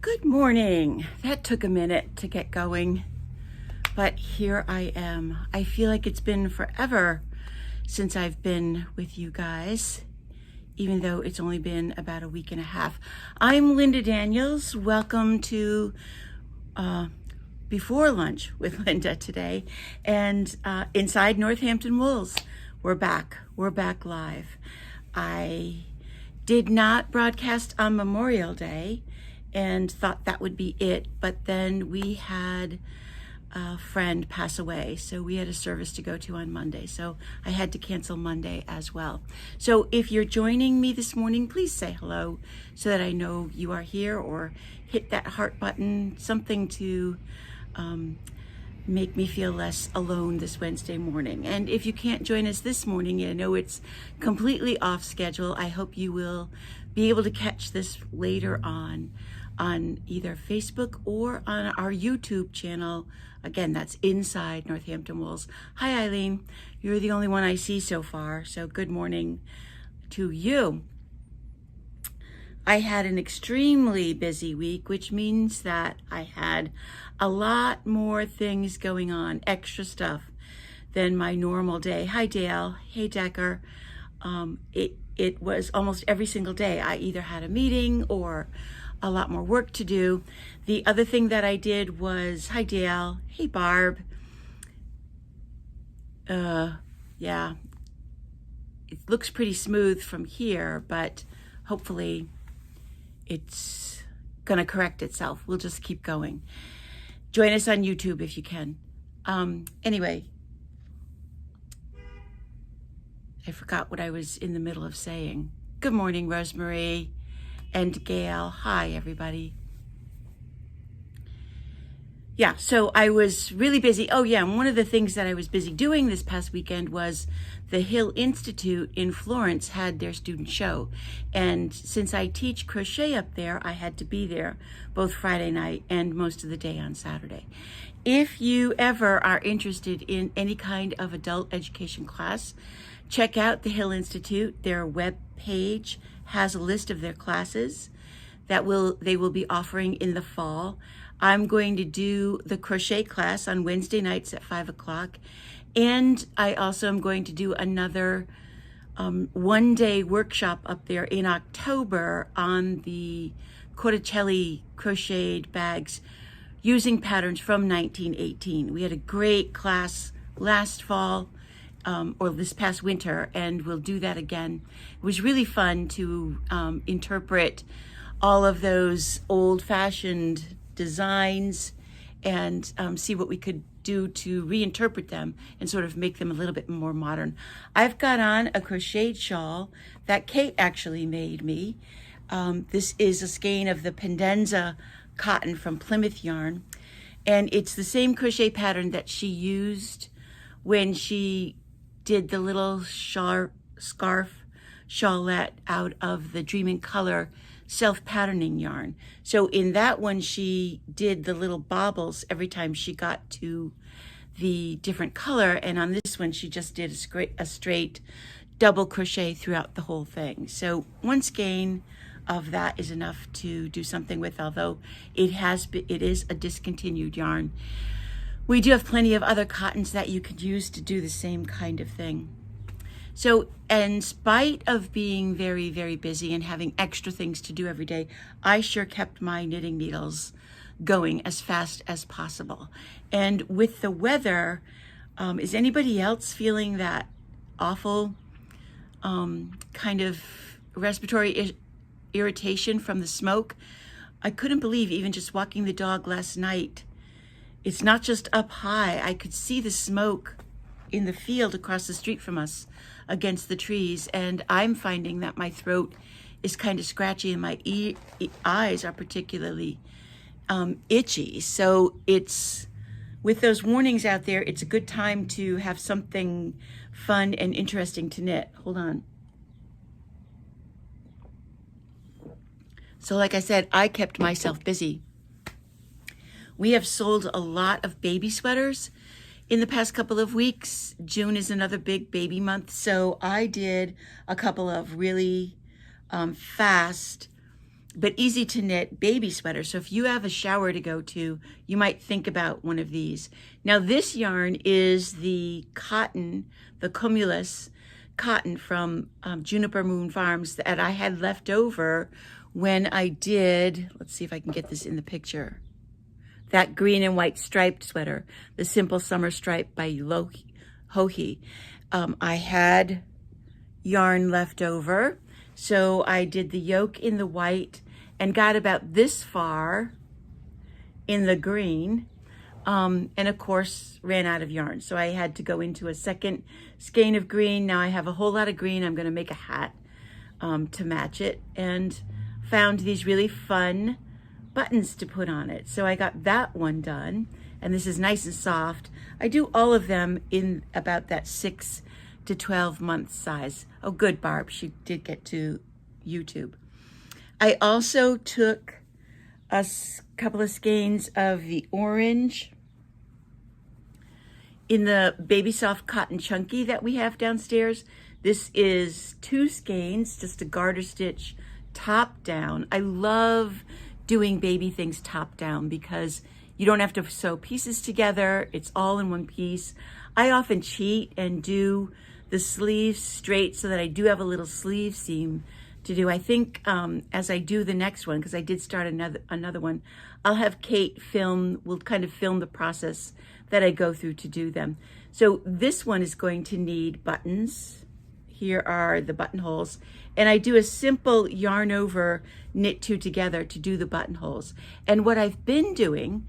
Good morning. That took a minute to get going, but here I am. I feel like it's been forever since I've been with you guys, even though it's only been about a week and a half. I'm Linda Daniels. Welcome to Before Lunch with Linda today. And inside Northampton Wolves, we're back. We're back live. I did not broadcast on Memorial Day and thought that would be it, but then we had a friend pass away, so we had a service to go to on Monday, so I had to cancel Monday as well. So if you're joining me this morning, please say hello so that I know you are here, or hit that heart button, something to make me feel less alone this Wednesday morning. And if you can't join us this morning, I know it's completely off schedule. I hope you will be able to catch this later on either Facebook or on our YouTube channel. Again, that's Inside Northampton Wolves. Hi, Eileen. You're the only one I see so far, so good morning to you. I had an extremely busy week, which means that I had a lot more things going on, extra stuff, than my normal day. Hi, Dale. Hey, Decker. It was almost every single day. I either had a meeting or a lot more work to do. The other thing that I did was, hi, Dale. Hey, Barb. Yeah, it looks pretty smooth from here, but hopefully it's gonna correct itself. We'll just keep going. Join us on YouTube if you can. Anyway, I forgot what I was in the middle of saying. Good morning, Rosemary and Gail. Hi, everybody. Yeah, so I was really busy. Oh yeah, and one of the things that I was busy doing this past weekend was the Hill Institute in Florence had their student show. And since I teach crochet up there, I had to be there both Friday night and most of the day on Saturday. If you ever are interested in any kind of adult education class, check out the Hill Institute. Their web page has a list of their classes that they will be offering in the fall. I'm going to do the crochet class on Wednesday nights at 5 o'clock. And I also am going to do another one-day workshop up there in October on the Corticelli crocheted bags using patterns from 1918. We had a great class last fall, or this past winter, and we'll do that again. It was really fun to interpret all of those old-fashioned designs and see what we could do to reinterpret them and sort of make them a little bit more modern. I've got on a crocheted shawl that Kate actually made me. This is a skein of the Pendenza cotton from Plymouth Yarn, and it's the same crochet pattern that she used when she did the little scarf shawlette out of the Dream in Color self-patterning yarn. So in that one, she did the little bobbles every time she got to the different color, and on this one, she just did a straight double crochet throughout the whole thing. So one skein of that is enough to do something with, although it is a discontinued yarn. We do have plenty of other cottons that you could use to do the same kind of thing. So in spite of being very, very busy and having extra things to do every day, I sure kept my knitting needles going as fast as possible. And with the weather, is anybody else feeling that awful kind of respiratory irritation from the smoke? I couldn't believe, even just walking the dog last night, it's not just up high. I could see the smoke in the field across the street from us against the trees, and I'm finding that my throat is kind of scratchy and my eyes are particularly itchy. So it's, with those warnings out there, it's a good time to have something fun and interesting to knit. Hold on. So like I said, I kept myself busy. We have sold a lot of baby sweaters in the past couple of weeks. June is another big baby month, so I did a couple of really fast but easy to knit baby sweater. So if you have a shower to go to, you might think about one of these. Now this yarn is the cotton, the Cumulus cotton from Juniper Moon Farms that I had left over when I did, let's see if I can get this in the picture, that green and white striped sweater, the Simple Summer Stripe by Hohi. I had yarn left over, so I did the yoke in the white and got about this far in the green, and of course ran out of yarn. So I had to go into a second skein of green. Now I have a whole lot of green. I'm gonna make a hat to match it, and found these really fun buttons to put on it. So I got that one done, and this is nice and soft. I do all of them in about that 6 to 12 month size. Oh, good, Barb, she did get to YouTube. I also took a couple of skeins of the orange in the Baby Soft Cotton Chunky that we have downstairs. This is 2 skeins, just a garter stitch top down. I love doing baby things top down because you don't have to sew pieces together. It's all in one piece. I often cheat and do the sleeves straight so that I do have a little sleeve seam to do. I think as I do the next one, because I did start another one, I'll have Kate we'll kind of film the process that I go through to do them. So this one is going to need buttons. Here are the buttonholes, and I do a simple yarn over knit 2 together to do the buttonholes. And what I've been doing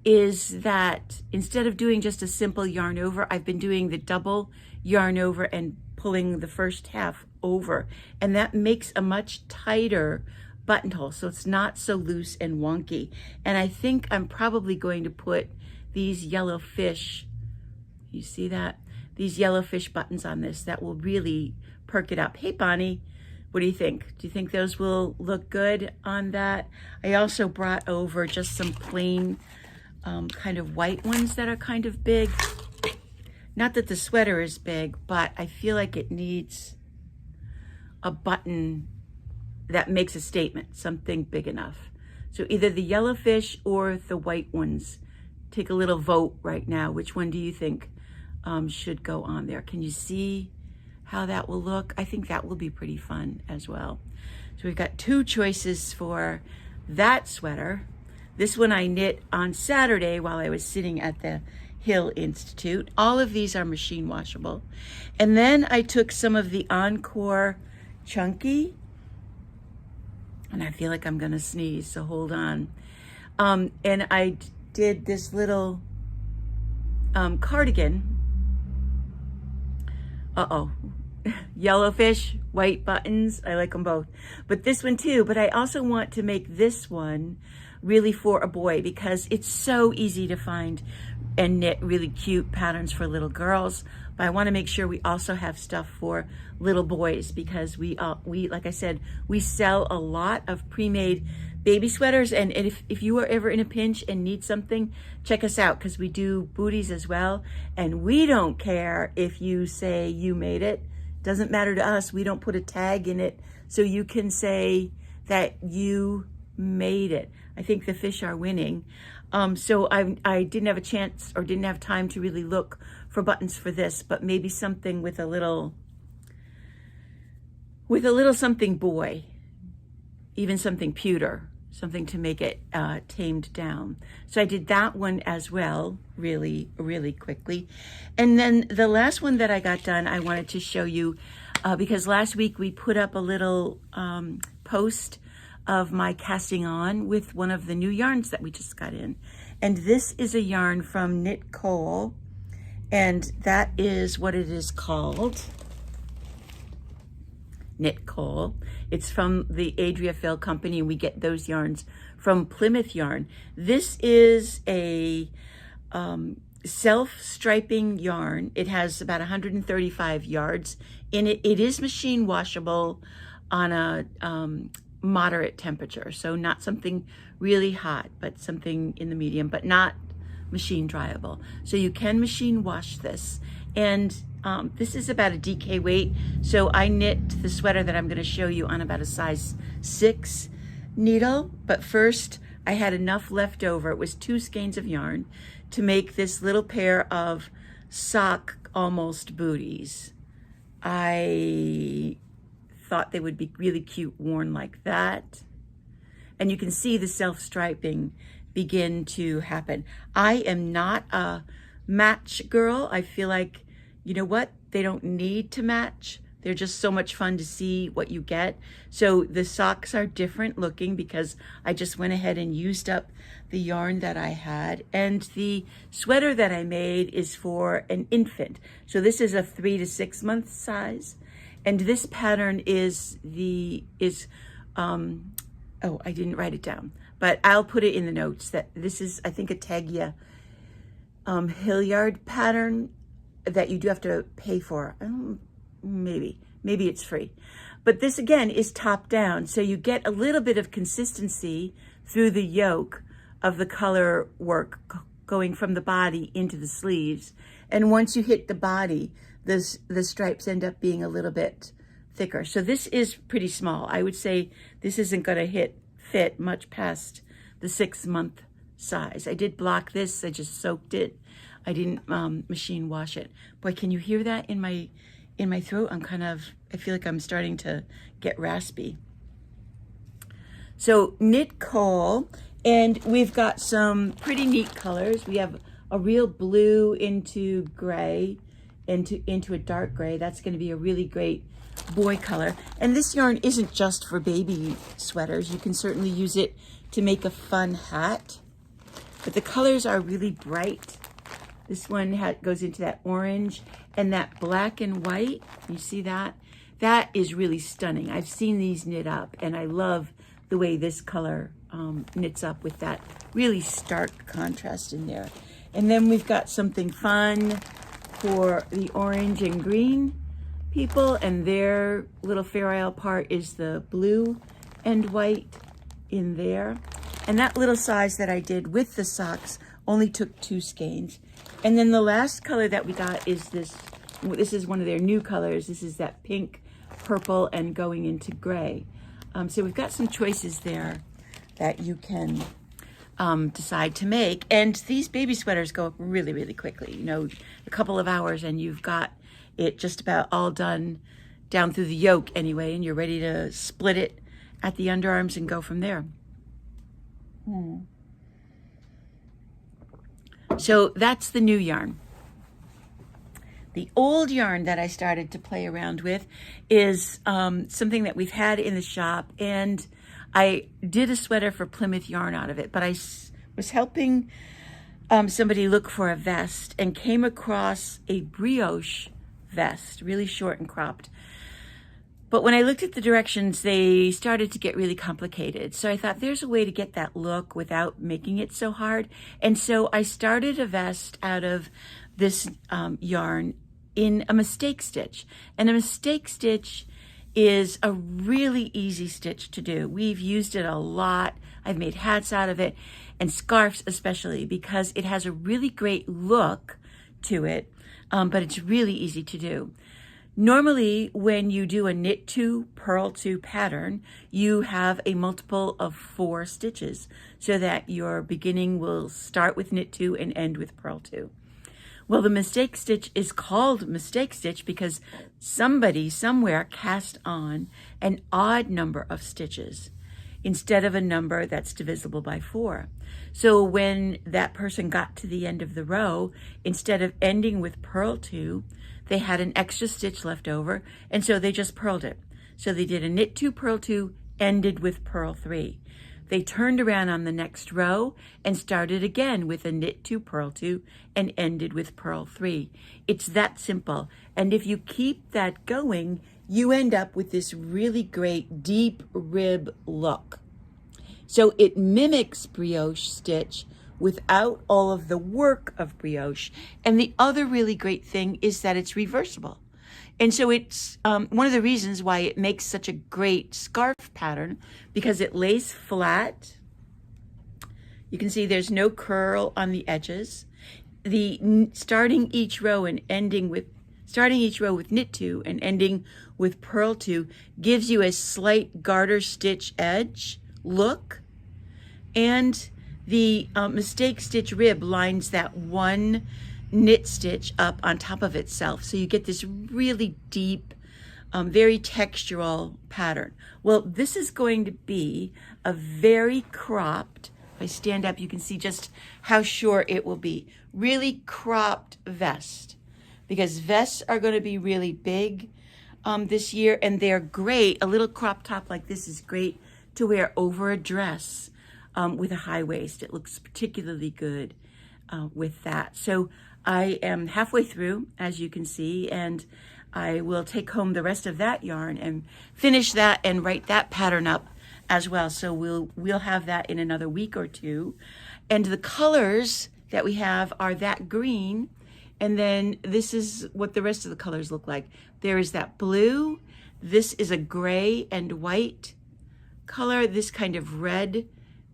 is that instead of doing just a simple yarn over, I've been doing the double yarn over and pulling the first half over, and that makes a much tighter buttonhole, so it's not so loose and wonky. And I think I'm probably going to put these yellow fish, you see that? These yellow fish buttons on this. That will really perk it up. Hey, Bonnie, what do you think? Do you think those will look good on that? I also brought over just some plain kind of white ones that are kind of big. Not that the sweater is big, but I feel like it needs a button that makes a statement, something big enough. So either the yellow fish or the white ones. Take a little vote right now. Which one do you think should go on there? Can you see how that will look? I think that will be pretty fun as well. So we've got 2 choices for that sweater. This one I knit on Saturday while I was sitting at the Hill Institute. All of these are machine washable. And then I took some of the Encore Chunky, and I feel like I'm gonna sneeze, so hold on. And I did this little cardigan. Yellow fish, white buttons. I like them both. But this one too. But I also want to make this one really for a boy because it's so easy to find and knit really cute patterns for little girls. But I want to make sure we also have stuff for little boys because we like I said, we sell a lot of pre-made baby sweaters, and if you are ever in a pinch and need something, check us out because we do booties as well, and we don't care if you say you made it. Doesn't matter to us. We don't put a tag in it, so you can say that you made it. I think the fish are winning. So I didn't have a chance or didn't have time to really look for buttons for this, but maybe something with a little something boy, even something pewter, something to make it tamed down. So I did that one as well, really, really quickly. And then the last one that I got done, I wanted to show you because last week we put up a little post of my casting on with one of the new yarns that we just got in. And this is a yarn from Knit Cole, and that is what it is called. Knit Cole. It's from the Adria Phil company, and we get those yarns from Plymouth Yarn. This is a self-striping yarn. It has about 135 yards in it. It is machine washable on a moderate temperature, so not something really hot, but something in the medium, but not machine dryable. So you can machine wash this. And this is about a DK weight. So I knit the sweater that I'm going to show you on about a size 6. needle, but first I had enough left over. It was 2 skeins of yarn to make this little pair of sock almost booties. I thought they would be really cute worn like that. And you can see the self-striping begin to happen. I am not a match girl. I feel like, you know what? They don't need to match. They're just so much fun to see what you get. So the socks are different looking because I just went ahead and used up the yarn that I had. And the sweater that I made is for an infant. So this is a 3 to 6 month size. And this pattern oh, I didn't write it down, but I'll put it in the notes that this is, I think, a Tagya Hilliard pattern that you do have to pay for. Maybe it's free. But this again is top down. So you get a little bit of consistency through the yoke of the color work going from the body into the sleeves. And once you hit the body, the stripes end up being a little bit thicker. So this is pretty small. I would say this isn't going to fit much past the 6 month size. I did block this. I just soaked it. I didn't machine wash it. Boy, can you hear that in my throat? I feel like I'm starting to get raspy. So knit caul, and we've got some pretty neat colors. We have a real blue into gray, into a dark gray. That's going to be a really great boy color. And this yarn isn't just for baby sweaters. You can certainly use it to make a fun hat. But the colors are really bright. This one goes into that orange and that black and white. You see that? That is really stunning. I've seen these knit up, and I love the way this color knits up with that really stark contrast in there. And then we've got something fun for the orange and green people, and their little Fair Isle part is the blue and white in there. And that little size that I did with the socks only took 2 skeins. And then the last color that we got is this. This is one of their new colors. This is that pink, purple, and going into gray. So we've got some choices there that you can decide to make. And these baby sweaters go up really, really quickly. You know, a couple of hours and you've got it just about all done down through the yoke anyway, and you're ready to split it at the underarms and go from there. So that's the new yarn. The old yarn that I started to play around with is something that we've had in the shop, and I did a sweater for Plymouth yarn out of it, but I was helping somebody look for a vest and came across a brioche vest, really short and cropped. But when I looked at the directions, they started to get really complicated. So I thought there's a way to get that look without making it so hard. And so I started a vest out of this yarn in a mistake stitch. And a mistake stitch is a really easy stitch to do. We've used it a lot. I've made hats out of it, and scarves especially, because it has a really great look to it, but it's really easy to do. Normally, when you do a knit to, purl to pattern, you have a multiple of 4 stitches so that your beginning will start with knit to and end with purl to. Well, the mistake stitch is called mistake stitch because somebody somewhere cast on an odd number of stitches instead of a number that's divisible by 4. So when that person got to the end of the row, instead of ending with purl to, they had an extra stitch left over, and so they just purled it. So they did a knit 2, purl 2, ended with purl 3. They turned around on the next row and started again with a knit 2, purl 2, and ended with purl 3. It's that simple. And if you keep that going, you end up with this really great deep rib look. So it mimics brioche stitch without all of the work of brioche. And the other really great thing is that it's reversible. And so it's one of the reasons why it makes such a great scarf pattern, because it lays flat. You can see there's no curl on the edges. Starting each row with knit 2 and ending with purl 2 gives you a slight garter stitch edge look. And the mistake stitch rib lines that one knit stitch up on top of itself. So you get this really deep, very textural pattern. Well, this is going to be a very cropped, if I stand up, you can see just how short it will be. Really cropped vest, because vests are going to be really big this year, and they're great. A little crop top like this is great to wear over a dress with a high waist. It looks particularly good with that. So I am halfway through, as you can see, and I will take home the rest of that yarn and finish that and write that pattern up as well. So we'll have that in another week or two. And the colors that we have are that green, and then this is what the rest of the colors look like. There is that blue, this is a gray and white color, this kind of red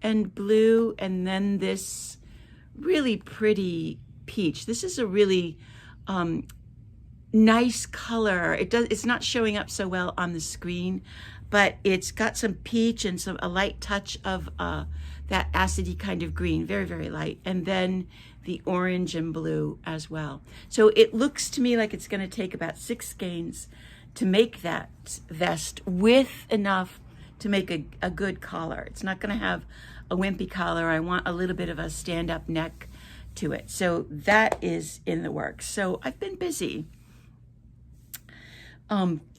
and blue, and then this really pretty peach. This is a really nice color. It's not showing up so well on the screen, but it's got some peach and a light touch of that acidy kind of green, very, very light. And then the orange and blue as well. So it looks to me like it's going to take about 6 skeins to make that vest, with enough to make a good collar. It's not going to have a wimpy collar. I want a little bit of a stand-up neck to it. So that is in the works. So I've been busy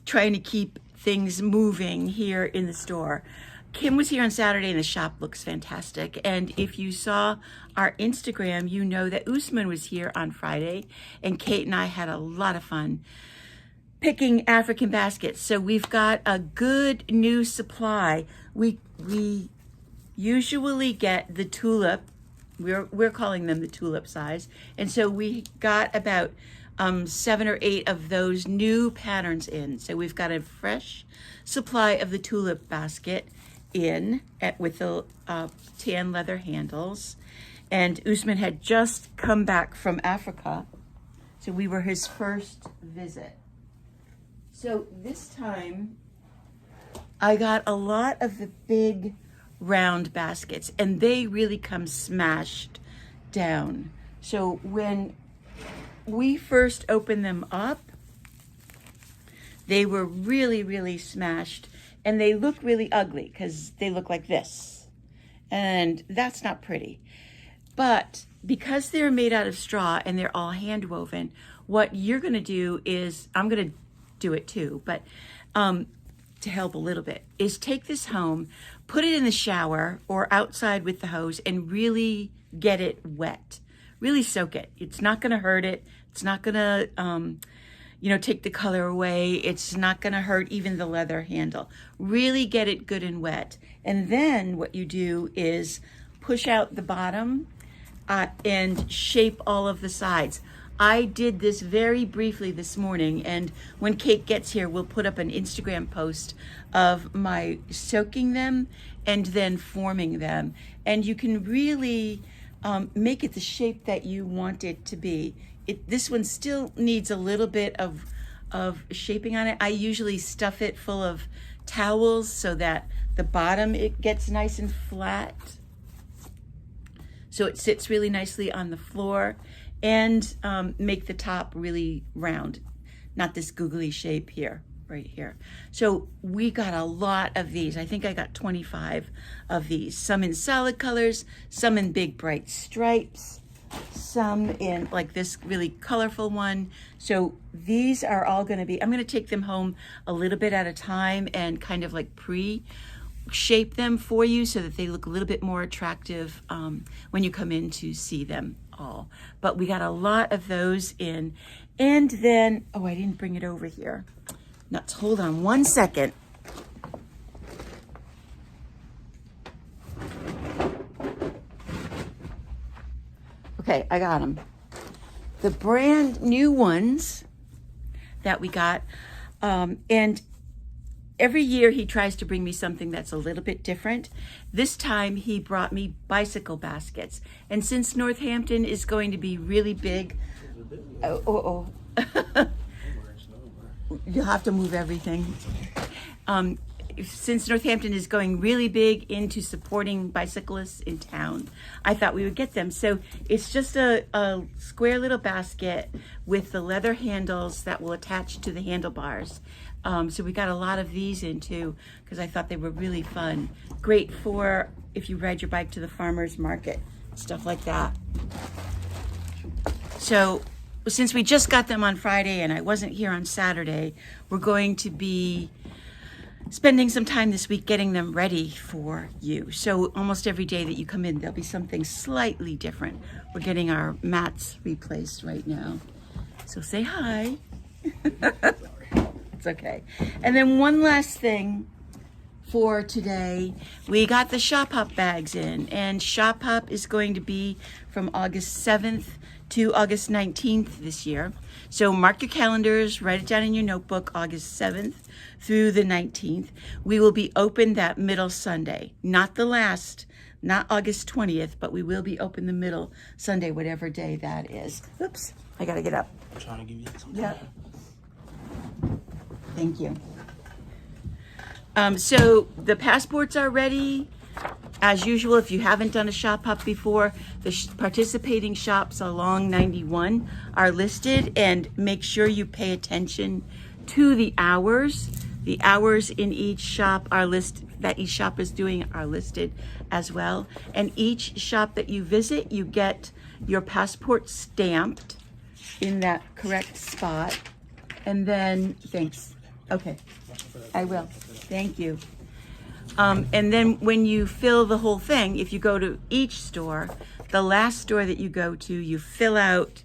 trying to keep things moving here in the store. Kim was here on Saturday and the shop looks fantastic. And if you saw our Instagram, you know that Usman was here on Friday, and Kate and I had a lot of fun picking African baskets. So we've got a good new supply. We usually get the tulip. We're calling them the tulip size. And so we got about 7 or 8 of those new patterns in. So we've got a fresh supply of the tulip basket in with the tan leather handles. And Usman had just come back from Africa. So we were his first visit. So this time I got a lot of the big round baskets, and they really come smashed down. So when we first opened them up, they were really, really smashed, and they look really ugly because they look like this, and that's not pretty. But because they're made out of straw and they're all hand woven, what you're going to do is, I'm going to do it too, but to help a little bit, is take this home, put it in the shower or outside with the hose, and really get it wet. Really soak it. It's not going to hurt it. It's not going to, take the color away. It's not going to hurt even the leather handle. Really get it good and wet. And then what you do is push out the bottom and shape all of the sides. I did this very briefly this morning, and when Kate gets here, we'll put up an Instagram post of my soaking them and then forming them. And you can really make it the shape that you want it to be. This one still needs a little bit of shaping on it. I usually stuff it full of towels so that the bottom, it gets nice and flat. So it sits really nicely on the floor, and make the top really round, not this googly shape here, right here. So we got a lot of these. I think I got 25 of these, some in solid colors, some in big bright stripes, some in like this really colorful one. So these are all going to be, I'm going to take them home a little bit at a time and kind of like shape them for you so that they look a little bit more attractive when you come in to see them all. But we got a lot of those in. And then, oh, I didn't bring it over here. Nuts, hold on one second. Okay, I got them. The brand new ones that we got, and every year he tries to bring me something that's a little bit different. This time he brought me bicycle baskets. And since Northampton is going to be really big, you'll have to move everything. since Northampton is going really big into supporting bicyclists in town, I thought we would get them. So it's just a square little basket with the leather handles that will attach to the handlebars. So we got a lot of these in too, because I thought they were really fun. Great for if you ride your bike to the farmer's market, stuff like that. So since we just got them on Friday and I wasn't here on Saturday, we're going to be spending some time this week getting them ready for you. So almost every day that you come in, there'll be something slightly different. We're getting our mats replaced right now. So say hi. It's okay. And then one last thing for today, we got the Shop Hop bags in, and Shop Hop is going to be from August 7th to August 19th this year. So mark your calendars, write it down in your notebook, August 7th through the 19th. We will be open that middle Sunday, not the last, not August 20th, but we will be open the middle Sunday, whatever day that is. Oops, I gotta get up. I'm trying to give you some time. Yeah. Thank you. So the passports are ready. As usual, if you haven't done a Shop Hop before, the participating shops along 91 are listed, and make sure you pay attention to the hours. The hours in each shop are listed, that each shop is doing are listed as well. And each shop that you visit, you get your passport stamped in that correct spot. And then, thanks. Okay, I will. Thank you. And then when you fill the whole thing, if you go to each store, the last store that you go to, you fill out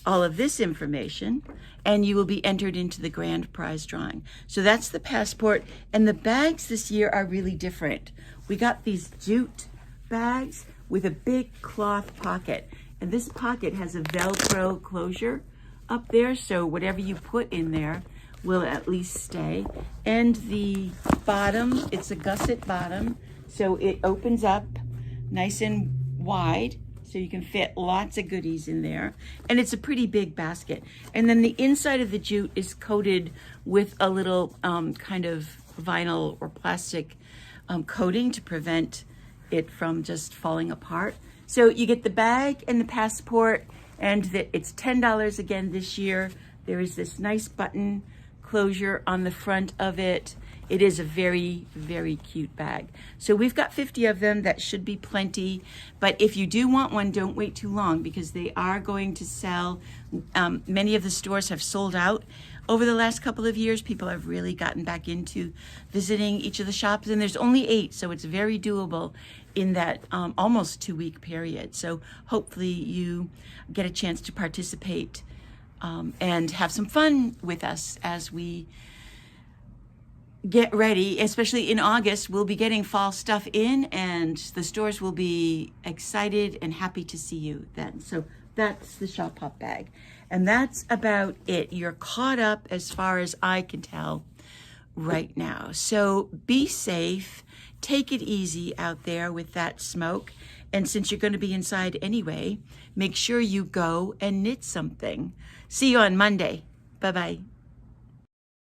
all of this information and you will be entered into the grand prize drawing. So that's the passport. And the bags this year are really different. We got these jute bags with a big cloth pocket. And this pocket has a Velcro closure up there. So whatever you put in there will at least stay. And the bottom, it's a gusset bottom, so it opens up nice and wide, so you can fit lots of goodies in there. And it's a pretty big basket. And then the inside of the jute is coated with a little kind of vinyl or plastic coating to prevent it from just falling apart. So you get the bag and the passport, and it's $10 again this year. There is this nice button closure on the front of it. It is a very, very cute bag. So we've got 50 of them. That should be plenty. But if you do want one, don't wait too long, because they are going to sell. Many of the stores have sold out over the last couple of years. People have really gotten back into visiting each of the shops, and there's only 8, so it's very doable in that almost 2-week period. So hopefully you get a chance to participate and have some fun with us as we get ready. Especially in August, we'll be getting fall stuff in, and the stores will be excited and happy to see you then. So that's the Shop Hop bag. And that's about it. You're caught up as far as I can tell right now. So be safe. Take it easy out there with that smoke. And since you're going to be inside anyway, make sure you go and knit something. See you on Monday. Bye-bye.